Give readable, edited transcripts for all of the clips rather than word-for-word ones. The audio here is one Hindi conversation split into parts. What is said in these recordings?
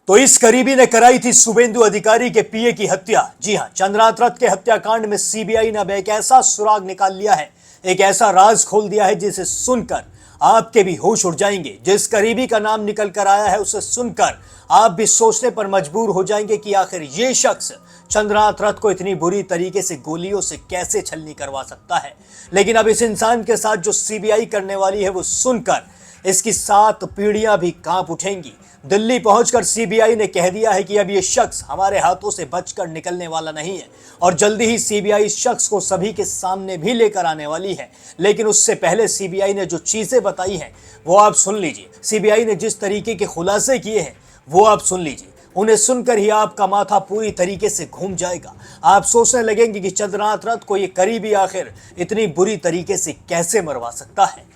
तो इस करीबी ने कराई थी शुभेंदु अधिकारी के पीए की हत्या। जी हां, चंद्रनाथ रथ के हत्याकांड में सीबीआई ने अब एक ऐसा सुराग निकाल लिया है, एक ऐसा राज खोल दिया है जिसे सुनकर आपके भी होश उड़ जाएंगे। जिस करीबी का नाम निकल कर आया है उसे सुनकर आप भी सोचने पर मजबूर हो जाएंगे कि आखिर ये शख्स चंद्रनाथ रथ को इतनी बुरी तरीके से गोलियों से कैसे छलनी करवा सकता है। लेकिन अब इस इंसान के साथ जो सीबीआई करने वाली है वो सुनकर इसकी 7 पीढ़ियां भी कांप उठेंगी। दिल्ली पहुंचकर सीबीआई ने कह दिया है कि अब ये शख्स हमारे हाथों से बचकर निकलने वाला नहीं है और जल्दी ही सीबीआई इस शख्स को सभी के सामने भी लेकर आने वाली है। लेकिन उससे पहले सीबीआई ने जो चीजें बताई हैं वो आप सुन लीजिए। सीबीआई ने जिस तरीके के खुलासे किए हैं वो आप सुन लीजिए। उन्हें सुनकर ही आपका माथा पूरी तरीके से घूम जाएगा। आप सोचने लगेंगे कि चंद्रनाथ रथ को ये करीबी आखिर इतनी बुरी तरीके से कैसे मरवा सकता है।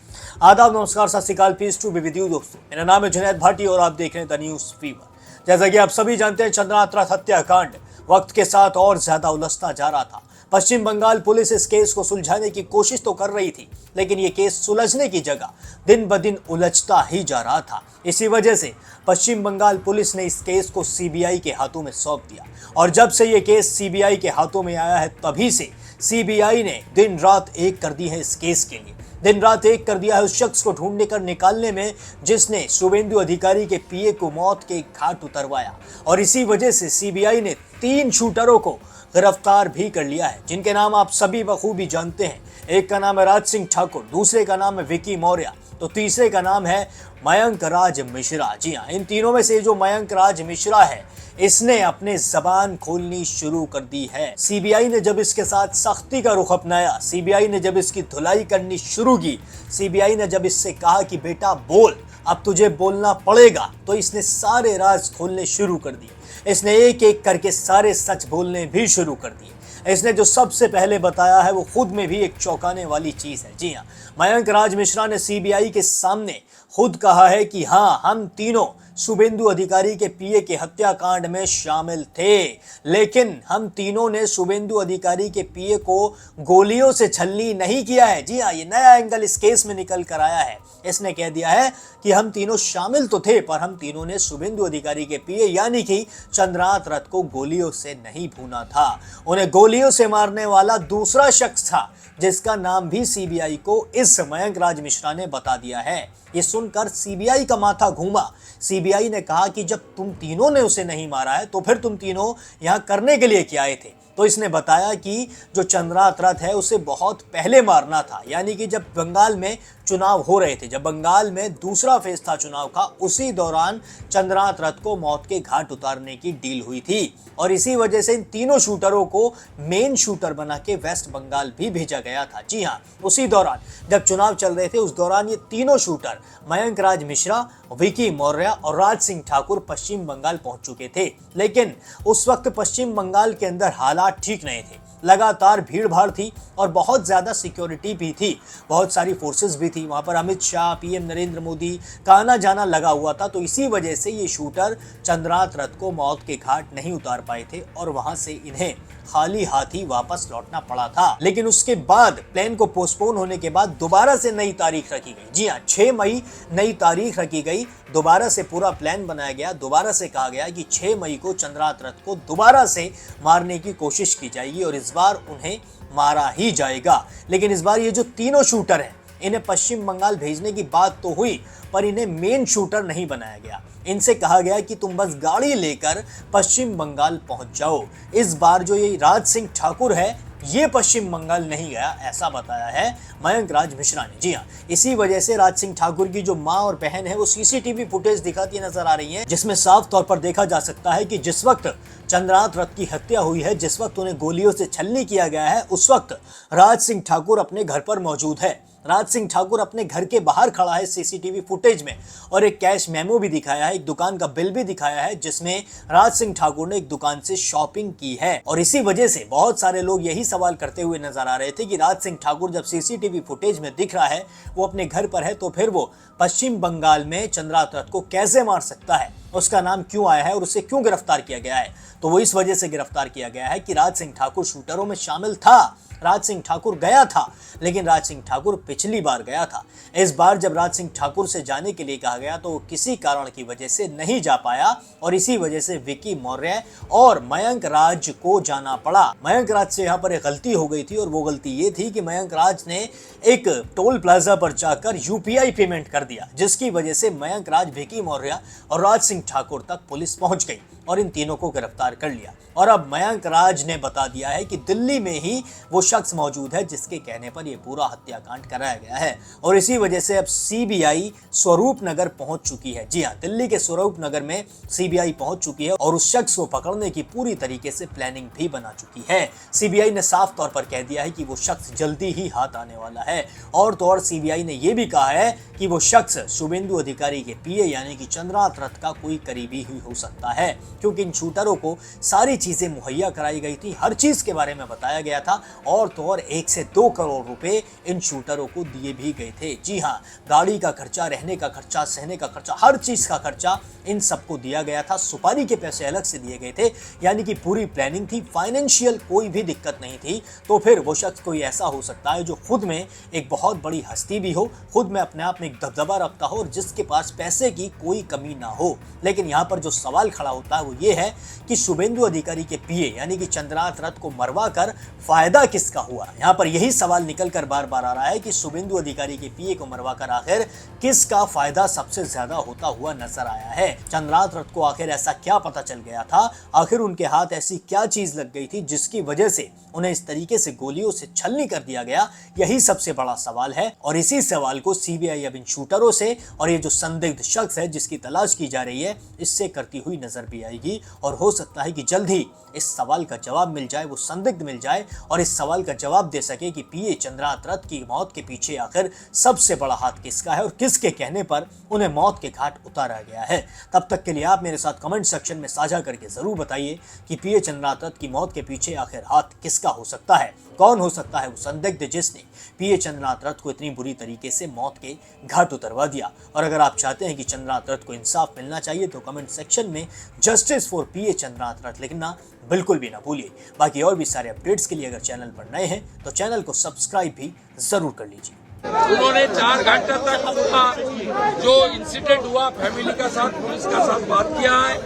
आदाब, नमस्कार, सत श्री अकाल, peace to be with you दोस्तों। मेरा नाम है जुनैद भाटी और आप देख रहे हैं द न्यूज फीवर। जैसा कि आप सभी जानते हैं, चंद्रनाथ रथ हत्याकांड वक्त के साथ और ज्यादा उलझता जा रहा था। पश्चिम बंगाल पुलिस इस केस को सुलझाने की कोशिश तो कर रही थी, लेकिन ये केस सुलझने की जगह दिन ब दिन उलझता ही जा रहा था। इसी वजह से पश्चिम बंगाल पुलिस ने इस केस को सीबीआई के हाथों में सौंप दिया और जब से ये केस सीबीआई के हाथों में आया है तभी से सीबीआई ने दिन रात एक कर दी है इस केस के लिए। दिन रात एक कर दिया है उस शख्स को ढूंढने कर निकालने में जिसने शुभेंदु अधिकारी के पीए को मौत के घाट उतरवाया। और इसी वजह से सीबीआई ने 3 शूटरों को गिरफ्तार भी कर लिया है, जिनके नाम आप सभी बखूबी जानते हैं। एक का नाम है राज सिंह ठाकुर, दूसरे का नाम है विकी मौर्य, तो तीसरे का नाम है मयंक राज मिश्रा। जी हाँ, इन तीनों में से जो मयंक राज मिश्रा है इसने अपने जबान खोलनी शुरू कर दी है। सीबीआई ने जब इसके साथ सख्ती का रुख अपनाया, सीबीआई ने जब इसकी धुलाई करनी शुरू की, सीबीआई ने जब इससे कहा कि बेटा बोल, अब तुझे बोलना पड़ेगा, तो इसने सारे राज खोलने शुरू कर दिए। इसने एक एक करके सारे सच बोलने भी शुरू कर दिए। इसने जो सबसे पहले बताया है वो खुद में भी एक चौंकाने वाली चीज है। जी हाँ, मयंक राज मिश्रा ने सीबीआई के सामने खुद कहा है कि हाँ, हम तीनों शुभेंदु अधिकारी के पीए के हत्याकांड में शामिल थे, लेकिन हम तीनों ने शुभेंदु अधिकारी के पीए को गोलियों से छलनी नहीं किया है। जी हाँ, ये नया एंगल इस केस में निकल कर आया है। इसने कह दिया है कि हम तीनों शामिल तो थे, पर हम तीनों ने शुभेंदु अधिकारी के पीए यानी कि चंद्रनाथ रथ को गोलियों से नहीं भूना था। उन्हें गोलियों से मारने वाला दूसरा शख्स था, जिसका नाम भी सीबीआई को इस मयंक राज मिश्रा ने बता दिया है। ये सुनकर सीबीआई का माथा घूमा। सीबीआई ने कहा कि जब तुम तीनों ने उसे नहीं मारा है तो फिर तुम तीनों यहां करने के लिए क्या आए थे? तो इसने बताया कि जो चंद्रनाथ रथ है उसे बहुत पहले मारना था, यानी कि जब बंगाल में चुनाव हो रहे थे, जब बंगाल में दूसरा फेज था चुनाव का, उसी दौरान चंद्रनाथ रथ को मौत के घाट उतारने की डील हुई थी। और इसी वजह से इन तीनों शूटरों को मेन शूटर बना के वेस्ट बंगाल भी भेजा गया था। जी हाँ, उसी दौरान जब चुनाव चल रहे थे उस दौरान ये तीनों शूटर मयंक राज मिश्रा, विकी मौर्य और राज सिंह ठाकुर पश्चिम बंगाल पहुंच चुके थे। लेकिन उस वक्त पश्चिम बंगाल के अंदर हालात ठीक नहीं थे। लगातार भीड़ भाड़ थी और बहुत ज्यादा सिक्योरिटी भी थी, बहुत सारी फोर्सेस भी थी। वहां पर अमित शाह, पीएम नरेंद्र मोदी का आना जाना लगा हुआ था। तो इसी वजह से ये शूटर चंद्रनाथ रथ को मौत के घाट नहीं उतार पाए थे और वहां से इन्हें खाली हाथ ही वापस लौटना पड़ा था। लेकिन उसके बाद प्लान को पोस्टपोन होने के बाद दोबारा से नई तारीख रखी गई। जी हाँ, 6 मई नई तारीख रखी गई। दोबारा से पूरा प्लान बनाया गया। दोबारा से कहा गया कि 6 मई को चंद्रनाथ रथ को दोबारा से मारने की कोशिश की जाएगी और इस बार उन्हें मारा ही जाएगा। लेकिन इस बार ये जो तीनों शूटर हैं, इन्हें पश्चिम बंगाल भेजने की बात तो हुई, पर इन्हें मेन शूटर नहीं बनाया गया। इनसे कहा गया कि तुम बस गाड़ी लेकर पश्चिम बंगाल पहुंच जाओ। इस बार जो ये राज सिंह ठाकुर है ये पश्चिम बंगाल नहीं गया, ऐसा बताया है मयंक राज मिश्रा ने। जी हाँ, इसी वजह से राज सिंह ठाकुर की जो माँ और बहन है वो सीसीटीवी फुटेज दिखाती नजर आ रही है, जिसमें साफ तौर पर देखा जा सकता है कि जिस वक्त चंद्रनाथ रथ की हत्या हुई है, जिस वक्त उन्हें गोलियों से छलनी किया गया है, उस वक्त राज सिंह ठाकुर अपने घर पर मौजूद है। राज सिंह ठाकुर अपने घर के बाहर खड़ा है सीसीटीवी फुटेज में और एक कैश मेमो भी दिखाया है, एक दुकान का बिल भी दिखाया है जिसमें राज सिंह ठाकुर ने एक दुकान से शॉपिंग की है। और इसी वजह से बहुत सारे लोग यही सवाल करते हुए नजर आ रहे थे कि राज सिंह ठाकुर जब सीसीटीवी फुटेज में दिख रहा है, वो अपने घर पर है, तो फिर वो पश्चिम बंगाल में चंद्रनाथ रथ को कैसे मार सकता है। उसका नाम क्यों आया है और उसे क्यों गिरफ्तार किया गया है। तो वो इस वजह से गिरफ्तार किया गया है कि राज सिंह ठाकुर शूटरों में शामिल था। राज सिंह ठाकुर गया था, लेकिन राज सिंह ठाकुर पिछली बार गया था। इस बार जब राज सिंह ठाकुर से जाने के लिए कहा गया तो वो किसी कारण की वजह से नहीं जा पाया और इसी वजह से विकी मौर्य और मयंक राज को जाना पड़ा। मयंक राज से यहाँ पर एक गलती हो गई थी और वो गलती ये थी कि मयंक राज ने एक टोल प्लाजा पर जाकर यूपीआई पेमेंट कर दिया, जिसकी वजह से मयंक राज, विकी मौर्य और राज सिंह ठाकुर तक पुलिस पहुंच गई और इन तीनों को गिरफ्तार कर लिया। और अब मयंक राज ने बता दिया है कि दिल्ली में ही वो शख्स मौजूद है जिसके कहने पर यह पूरा हत्याकांड कराया गया है और इसी वजह से अब सीबीआई स्वरूप नगर पहुंच चुकी है। जी हां, दिल्ली के स्वरूप नगर में सीबीआई पहुंच चुकी है और उस शख्स को पकड़ने की पूरी तरीके से प्लानिंग भी बना चुकी है। सीबीआई ने साफ तौर पर कह दिया है कि वो शख्स जल्दी ही हाथ आने वाला है। और तो और सीबीआई ने यह भी कहा है कि वो शख्स शुभेंदु अधिकारी के पीए यानी कि चंद्रनाथ रथ का कोई करीबी ही हो सकता है, क्योंकि इन शूटरों को सारी चीजें मुहैया कराई गई थी, हर चीज के बारे में बताया गया था और तो और 1 से 2 करोड़ रुपए इन शूटरों को दिए भी गए थे। जी हाँ, गाड़ी का खर्चा, रहने का खर्चा, सहने का खर्चा, हर चीज का खर्चा इन सबको दिया गया था। सुपारी के पैसे अलग से दिए गए थे, यानी कि पूरी प्लानिंग थी। फाइनेंशियल कोई भी दिक्कत नहीं थी। तो फिर वो शख्स कोई ऐसा हो सकता है जो खुद में एक बहुत बड़ी हस्ती भी हो, खुद में अपने आप में एक दबदबा रखता हो और जिसके पास पैसे की कोई कमी ना हो। लेकिन यहाँ पर जो सवाल खड़ा होता है वो ये है कि शुभेंदु अधिकारी के पीए यानी कि चंद्रनाथ रथ को मरवा कर फायदा किसका हुआ। यहाँ पर यही सवाल निकल कर बार बार आ रहा है कि शुभेंदु अधिकारी के पीए को मरवा कर आखिर किसका फायदा सबसे ज्यादा होता हुआ नजर आया है। चंद्रनाथ रथ को आखिर ऐसा क्या पता चल गया था, आखिर उनके हाथ ऐसी क्या चीज लग गई थी जिसकी वजह से उन्हें इस तरीके से गोलियों से छलनी कर दिया गया। यही सबसे बड़ा सवाल है और इसी सवाल को सीबीआई अब इन शूटरों से और ये जो संदिग्ध शख्स है जिसकी तलाश की जा रही है इससे करती हुई नजर भी आएगी और हो सकता है कि जल्द ही इस सवाल का जवाब मिल जाए, वो संदिग्ध मिल जाए और इस सवाल का जवाब दे सके कि पीए चंद्रनाथ रथ की मौत के पीछे आखिर सबसे बड़ा हाथ किसका है और किसके कहने पर उन्हें मौत के घाट उतारा गया है। तब तक के लिए आप मेरे साथ कमेंट सेक्शन में साझा करके जरूर बताइए कि पीए चंद्रनाथ रथ की मौत के पीछे आखिर हाथ किसका हो सकता है, कौन हो सकता है वो संदिग्ध जिसने पीए चंद्रनाथ रथ को इतनी बुरी तरीके से मौत के घाट उतरवा दिया। और अगर आप चाहते हैं कि चंद्रनाथ रथ को इंसाफ मिलना चाहिए तो कमेंट सेक्शन में जस्टिस फॉर पीए चंद्रनाथ रथ लिखना बिल्कुल भी ना भूलिए। बाकी और भी सारे अपडेट्स के लिए अगर चैनल पर नए हैं तो चैनल को सब्सक्राइब भी जरूर कर लीजिए। उन्होंने 4 घंटे तक अपना जो इंसिडेंट हुआ फैमिली का साथ, पुलिस का साथ बात किया है।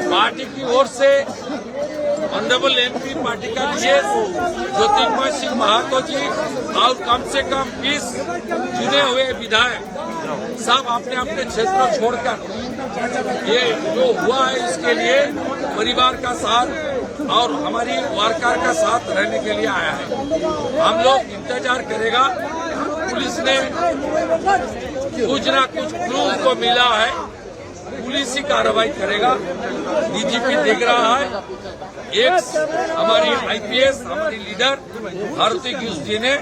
पार्टी की ओर से ऑनरेबल एमपी पार्टी का विशेष ज्योतिर्मय सिंह महातो जी और कम से कम 20 चुने हुए विधायक सब अपने अपने क्षेत्र छोड़कर ये जो हुआ है इसके लिए परिवार का साथ और हमारी वार्कर का साथ रहने के लिए आया है। हम लोग इंतजार करेगा, पुलिस ने कुछ ना कुछ क्लू को मिला है, पुलिस ही कार्रवाई करेगा। डीजीपी देख रहा है, एक हमारी आईपीएस हमारी लीडर भारती जी ने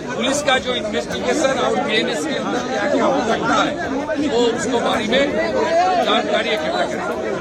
पुलिस का जो इन्वेस्टिगेशन और बीएनएस के अंदर क्या क्या हो सकता है वो उसको बारे में जानकारी इकट्ठा करेगा।